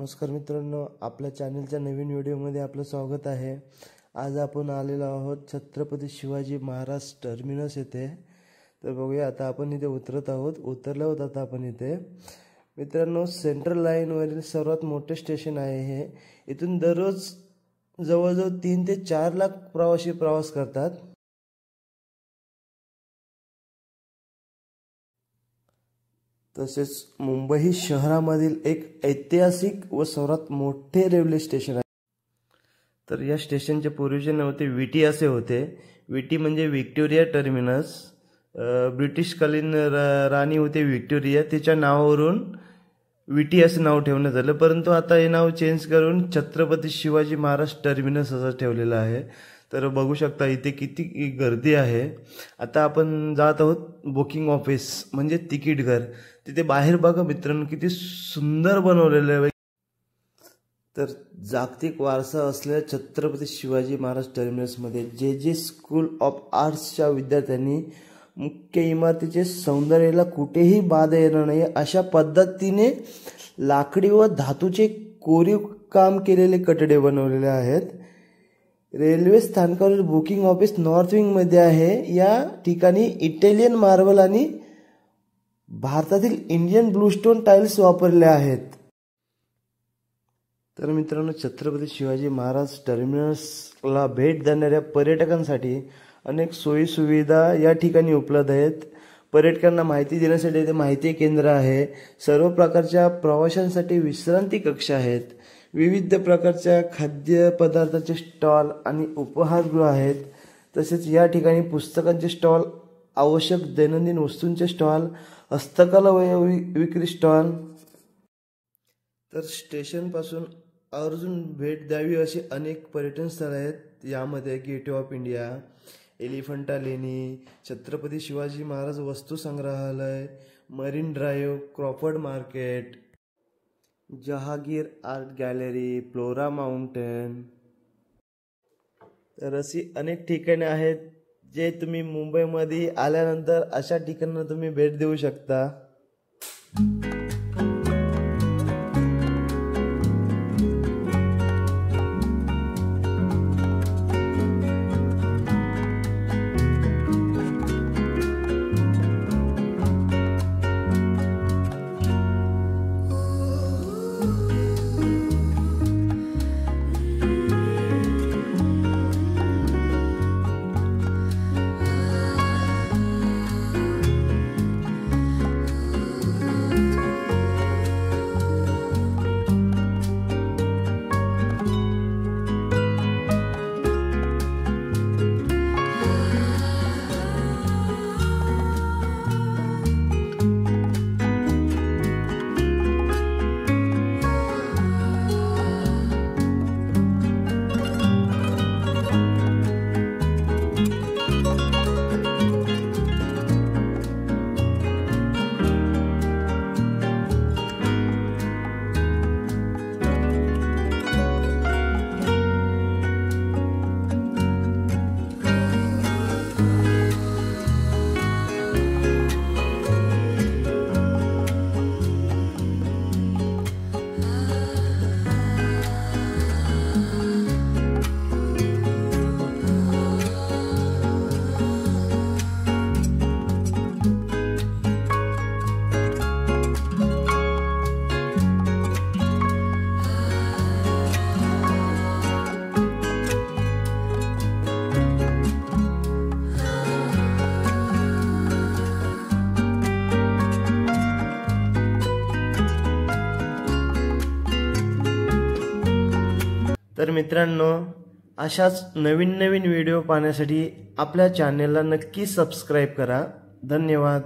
नमस्कार मित्रांनो, आपल्या चॅनलच्या नवीन व्हिडिओमध्ये आपलं स्वागत आहे। आज आपण आलेलो आहोत छत्रपती शिवाजी महाराज टर्मिनस येथे। तर बघूया, आता आपण इथे उतरत आहोत। उतरलो आहोत आता आपण इथे। मित्रांनो, सेंट्रल लाईन वरील सर्वात मोठे स्टेशन आहे हे। इथून दररोज जवळजवळ 3 ते 4 लाख प्रवासी प्रवास करतात। तसेच मुंबई शहरामधील एक ऐतिहासिक व सर्वात मोठे रेल्वे स्टेशन आहे। तर या स्टेशनचे पूर्वीचे नाव होते विटी असे होते। विटी म्हणजे व्हिक्टोरिया टर्मिनस। ब्रिटिशकालीन राणी होते व्हिक्टोरिया, तिच्या नावावरून विटी असे नाव ठेवण्यात आले, परंतु आता हे नाव चेंज करून छत्रपती शिवाजी महाराज टर्मिनस असं ठेवलेलं आहे। तर बघू शकता इथे किती गर्दी आहे। आता आपण जात आहोत बुकिंग ऑफिस म्हणजे तिकीट घर। तिथे बाहेर बघा मित्रांनो, किती सुंदर बनवलेलं आहे। तर जागतिक वारसा असलेल्या छत्रपती शिवाजी महाराज टर्मिनसमध्ये जे स्कूल ऑफ आर्ट्सच्या विद्यार्थ्यांनी मुख्य इमारतीचे सौंदर्याला कुठेही बाधा येणार नाही अशा पद्धतीने लाकडी व धातूचे कोरीव काम केलेले कठडे बनवलेले आहेत। रेल्वे स्थानकावरील बुकिंग ऑफिस नॉर्थ विंग मध्ये आहे। या ठिकाणी इटालियन मार्बल आणि भारतातील इंडियन ब्लूस्टोन टाइल्स वापरले आहेत। तर मित्रांनो, छत्रपती शिवाजी महाराज टर्मिनसला भेट देणाऱ्या पर्यटकांसाठी अनेक सोयी सुविधा या ठिकाणी उपलब्ध आहेत। पर्यटकांना माहिती देण्यासाठी इथे माहिती केंद्र आहे। सर्व प्रकारच्या प्रवाशांसाठी विश्रांती कक्ष आहेत। विविध प्रकारच्या खाद्य पदार्थांचे स्टॉल आणि उपहारगृह आहेत। तसेच या ठिकाणी पुस्तकांचे स्टॉल, आवश्यक दैनंदिन वस्तूंचे स्टॉल, हस्तकला विक्री स्टॉल। तर स्टेशन पासून आवर्जून भेट द्यावी अशी अनेक पर्यटन स्थळे आहेत। यामध्ये गेट ऑफ इंडिया, एलिफंटा लेणी, Chhatrapati Shivaji Maharaj Vastu Sangrahalaya, marine drive, Crawford market, Jehangir art gallery, Flora fountain. तर अशी अनेक ठिकाणे आहेत जे तुम्ही मुंबईमध्ये आल्यानंतर अशा ठिकाणांना तुम्ही भेट देऊ शकता। तर मित्रांनो, अशाच नवीन व्हिडिओ पाहण्यासाठी आपल्या चॅनेलला नक्की सबस्क्राइब करा। धन्यवाद।